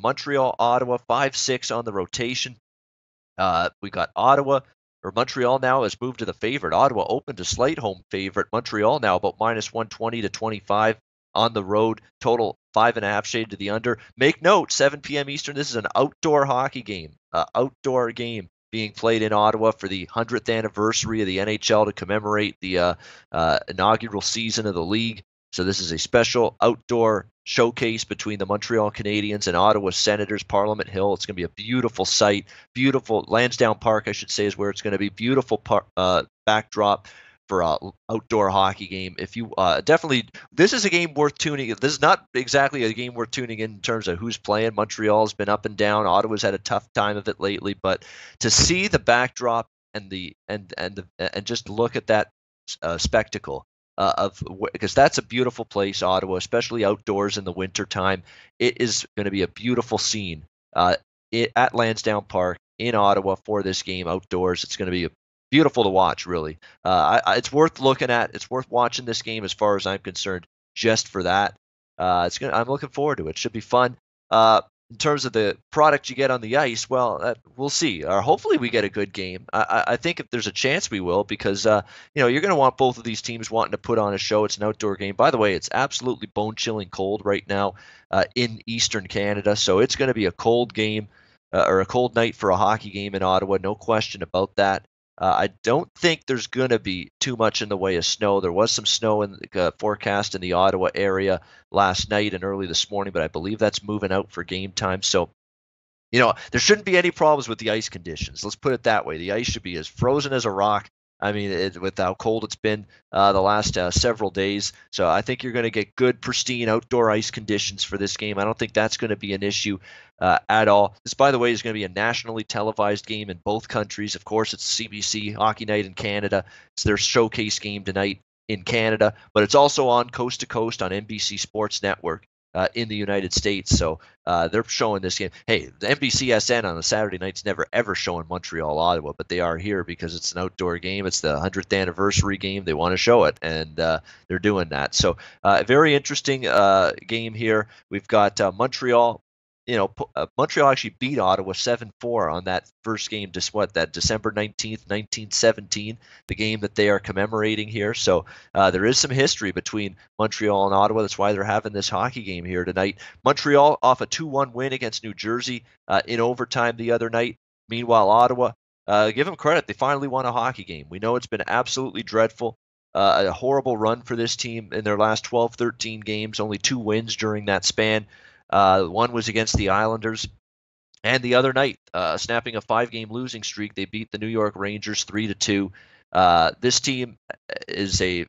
Montreal, Ottawa, 5-6 on the rotation. We got Ottawa, or Montreal now has moved to the favorite. Ottawa opened a slight home favorite. Montreal now about minus 120 to 25 on the road. Total 5.5 shade to the under. Make note, 7 p.m. Eastern. This is an outdoor hockey game. Outdoor game being played in Ottawa for the 100th anniversary of the NHL to commemorate the inaugural season of the league. So this is a special outdoor showcase between the Montreal Canadiens and Ottawa Senators, Parliament Hill. It's going to be a beautiful site, beautiful Lansdowne Park, I should say, is where it's going to be. Beautiful backdrop for outdoor hockey game. If you definitely, this is a game worth tuning in. This is not exactly a game worth tuning in terms of who's playing. Montreal's been up and down. Ottawa's had a tough time of it lately, but to see the backdrop and just look at that spectacle. Because that's a beautiful place, Ottawa, especially outdoors in the winter time. It is going to be a beautiful scene at Lansdowne Park in Ottawa for this game outdoors. It's going to be beautiful to watch, really. It's worth looking at. It's worth watching this game as far as I'm concerned, just for that. I'm looking forward to it. It should be fun. In terms of the product you get on the ice, well, we'll see. Or hopefully we get a good game. I think if there's a chance we will, because you're going to want both of these teams wanting to put on a show. It's an outdoor game. By the way, it's absolutely bone-chilling cold right now in Eastern Canada, so it's going to be a cold game or a cold night for a hockey game in Ottawa. No question about that. I don't think there's going to be too much in the way of snow. There was some snow in the forecast in the Ottawa area last night and early this morning, but I believe that's moving out for game time. So, there shouldn't be any problems with the ice conditions. Let's put it that way. The ice should be as frozen as a rock. I mean, with how cold it's been the last several days. So I think you're going to get good, pristine outdoor ice conditions for this game. I don't think that's going to be an issue at all. This, by the way, is going to be a nationally televised game in both countries. Of course, it's CBC Hockey Night in Canada. It's their showcase game tonight in Canada, but it's also on coast to coast on NBC Sports Network in the United States. So they're showing this game. Hey, the NBCSN on a Saturday night's never ever showing Montreal, Ottawa, but they are here because it's an outdoor game. It's the 100th anniversary game. They want to show it, and they're doing that. So very interesting game here. We've got Montreal. Montreal actually beat Ottawa 7-4 on that first game, that December 19th, 1917, the game that they are commemorating here. So there is some history between Montreal and Ottawa. That's why they're having this hockey game here tonight. Montreal off a 2-1 win against New Jersey in overtime the other night. Meanwhile, Ottawa, give them credit, they finally won a hockey game. We know it's been absolutely dreadful. A horrible run for this team in their last 12, 13 games, only 2 wins during that span. One was against the Islanders, and the other night, snapping a 5-game losing streak, they beat the New York Rangers 3-2. This team is a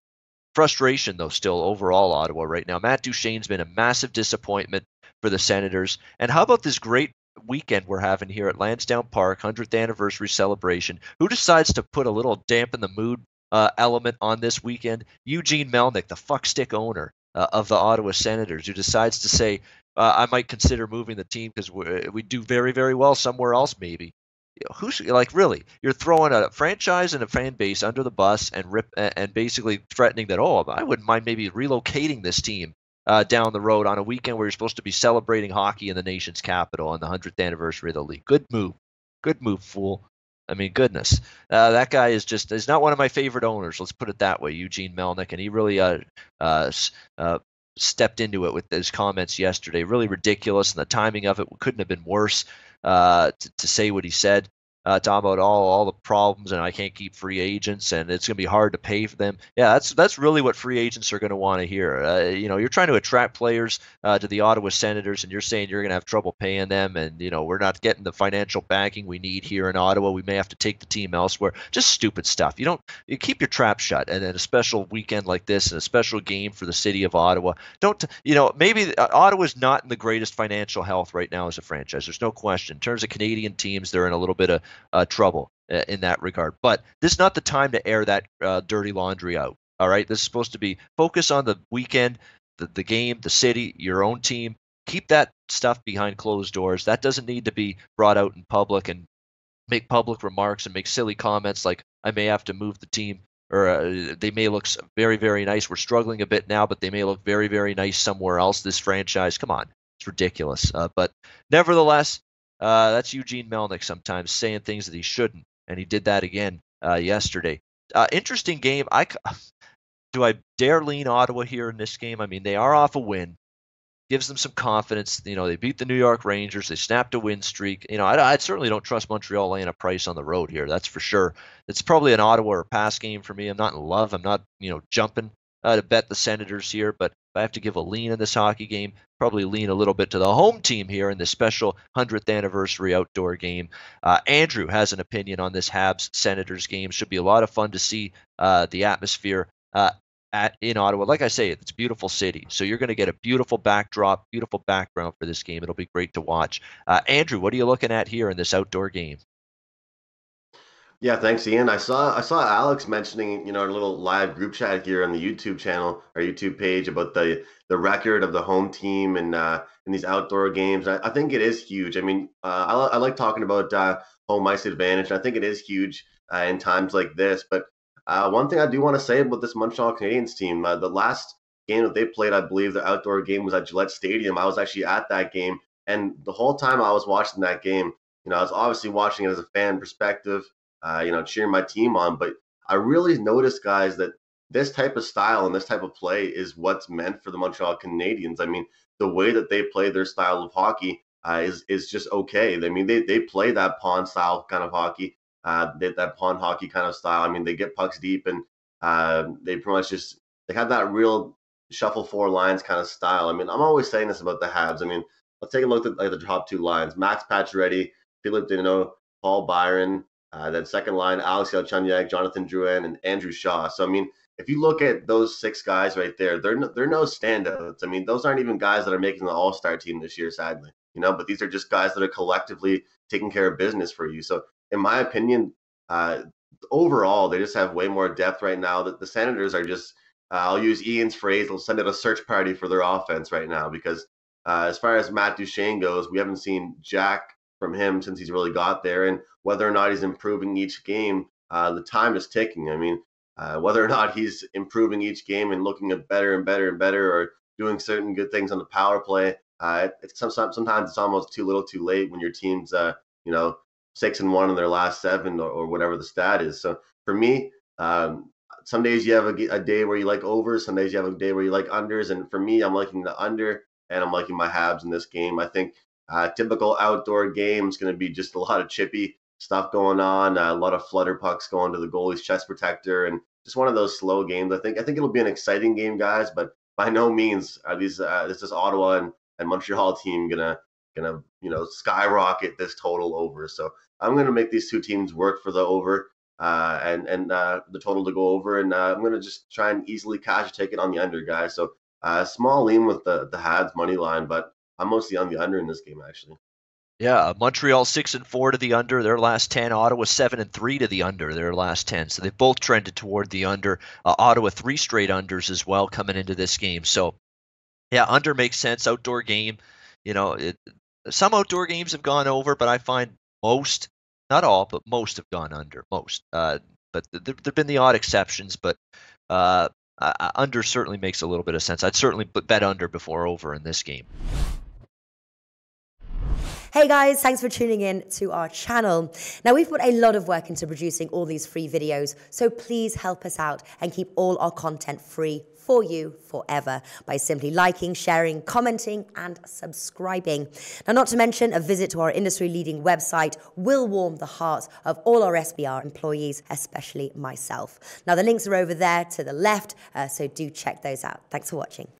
frustration, though, still overall, Ottawa right now. Matt Duchene's been a massive disappointment for the Senators. And how about this great weekend we're having here at Lansdowne Park, 100th anniversary celebration? Who decides to put a little damp in the mood element on this weekend? Eugene Melnyk, the fuckstick owner of the Ottawa Senators, who decides to say, I might consider moving the team because we do very, very well somewhere else, maybe. Who's really? You're throwing a franchise and a fan base under the bus and basically threatening that, I wouldn't mind maybe relocating this team down the road on a weekend where you're supposed to be celebrating hockey in the nation's capital on the 100th anniversary of the league. Good move, fool. I mean, goodness. That guy is not one of my favorite owners. Let's put it that way, Eugene Melnyk, and he really stepped into it with his comments yesterday. Really ridiculous, and the timing of it couldn't have been worse to say what he said. Talking about all the problems, and I can't keep free agents, and it's going to be hard to pay for them. Yeah, that's really what free agents are going to want to hear. You're trying to attract players to the Ottawa Senators, and you're saying you're going to have trouble paying them, and we're not getting the financial backing we need here in Ottawa. We may have to take the team elsewhere. Just stupid stuff. You keep your trap shut, and then a special weekend like this, and a special game for the city of Ottawa. Maybe Ottawa's not in the greatest financial health right now as a franchise. There's no question. In terms of Canadian teams, they're in a little bit of trouble in that regard. But this is not the time to air that dirty laundry out. All right, this is supposed to be focus on the weekend, the game, the city, your own team. Keep that stuff behind closed doors. That doesn't need to be brought out in public and make public remarks and make silly comments like I may have to move the team, or they may look very, very nice. We're struggling a bit now, but they may look very, very nice somewhere else. This franchise, come on. It's ridiculous. But nevertheless, that's Eugene Melnyk sometimes saying things that he shouldn't, and he did that again yesterday. Interesting game. Do I dare lean Ottawa here in this game? I mean, they are off a win. Gives them some confidence. They beat the New York Rangers. They snapped a win streak. I certainly don't trust Montreal laying a price on the road here. That's for sure. It's probably an Ottawa or pass game for me. I'm not in love. I'm not, jumping to bet the Senators here. But if I have to give a lean in this hockey game, probably lean a little bit to the home team here in this special 100th anniversary outdoor game. Andrew has an opinion on this Habs-Senators game. Should be a lot of fun to see the atmosphere in Ottawa. Like I say, it's a beautiful city, so you're going to get a beautiful backdrop, beautiful background for this game. It'll be great to watch. Andrew, what are you looking at here in this outdoor game? Yeah, thanks, Ian. I saw Alex mentioning, our little live group chat here on the YouTube channel, our YouTube page, about the record of the home team and in these outdoor games. I think it is huge. I mean, I like talking about home ice advantage. I think it is huge in times like this. But one thing I do want to say about this Montreal Canadiens team, the last game that they played, I believe the outdoor game was at Gillette Stadium. I was actually at that game, and the whole time I was watching that game, I was obviously watching it as a fan perspective, cheering my team on. But I really noticed, guys, that this type of style and this type of play is what's meant for the Montreal Canadiens. I mean, the way that they play their style of hockey is just okay. I mean, they play that pawn style kind of hockey, that pawn hockey kind of style. I mean, they get pucks deep, and they pretty much they have that real shuffle four lines kind of style. I mean, I'm always saying this about the Habs. I mean, let's take a look at the top two lines: Max Pacioretty, Philip Deneau, Paul Byron. Then second line, Alex Galchenyuk, Jonathan Drouin, and Andrew Shaw. So, I mean, if you look at those six guys right there, they're no standouts. I mean, those aren't even guys that are making the All-Star team this year, sadly. But these are just guys that are collectively taking care of business for you. So, in my opinion, overall, they just have way more depth right now. That the Senators are just, I'll use Ian's phrase, they'll send out a search party for their offense right now, because as far as Matt Duchene goes, we haven't seen jack from him since he's really got there, and whether or not he's improving each game, the time is ticking. I mean, whether or not he's improving each game and looking at better and better and better, or doing certain good things on the power play, sometimes it's almost too little, too late when your team's 6-1 in their last 7, or whatever the stat is. So for me, some days you have a day where you like overs, some days you have a day where you like unders, and for me, I'm liking the under, and I'm liking my Habs in this game. I think typical outdoor game is going to be just a lot of chippy stuff going on, a lot of flutter pucks going to the goalie's chest protector, and just one of those slow games. I think it'll be an exciting game, guys, but by no means are these this Ottawa and Montreal team gonna skyrocket this total over. So I'm gonna make these two teams work for the over and the total to go over, and I'm gonna just try and easily cash a ticket on the under, guys. So small lean with the Habs money line, but I'm mostly on the under in this game, actually. Yeah, Montreal 6-4 to the under their last 10. Ottawa 7-3 to the under their last 10. So they've both trended toward the under. Ottawa 3 straight unders as well coming into this game. So yeah, under makes sense. Outdoor game, some outdoor games have gone over, but I find most, not all, but most have gone under. Most, but there've been the odd exceptions. But under certainly makes a little bit of sense. I'd certainly bet under before over in this game. Hey guys, thanks for tuning in to our channel. Now, we've put a lot of work into producing all these free videos, so please help us out and keep all our content free for you forever by simply liking, sharing, commenting, and subscribing. Now, not to mention, a visit to our industry-leading website will warm the hearts of all our SBR employees, especially myself. Now, the links are over there to the left, so do check those out. Thanks for watching.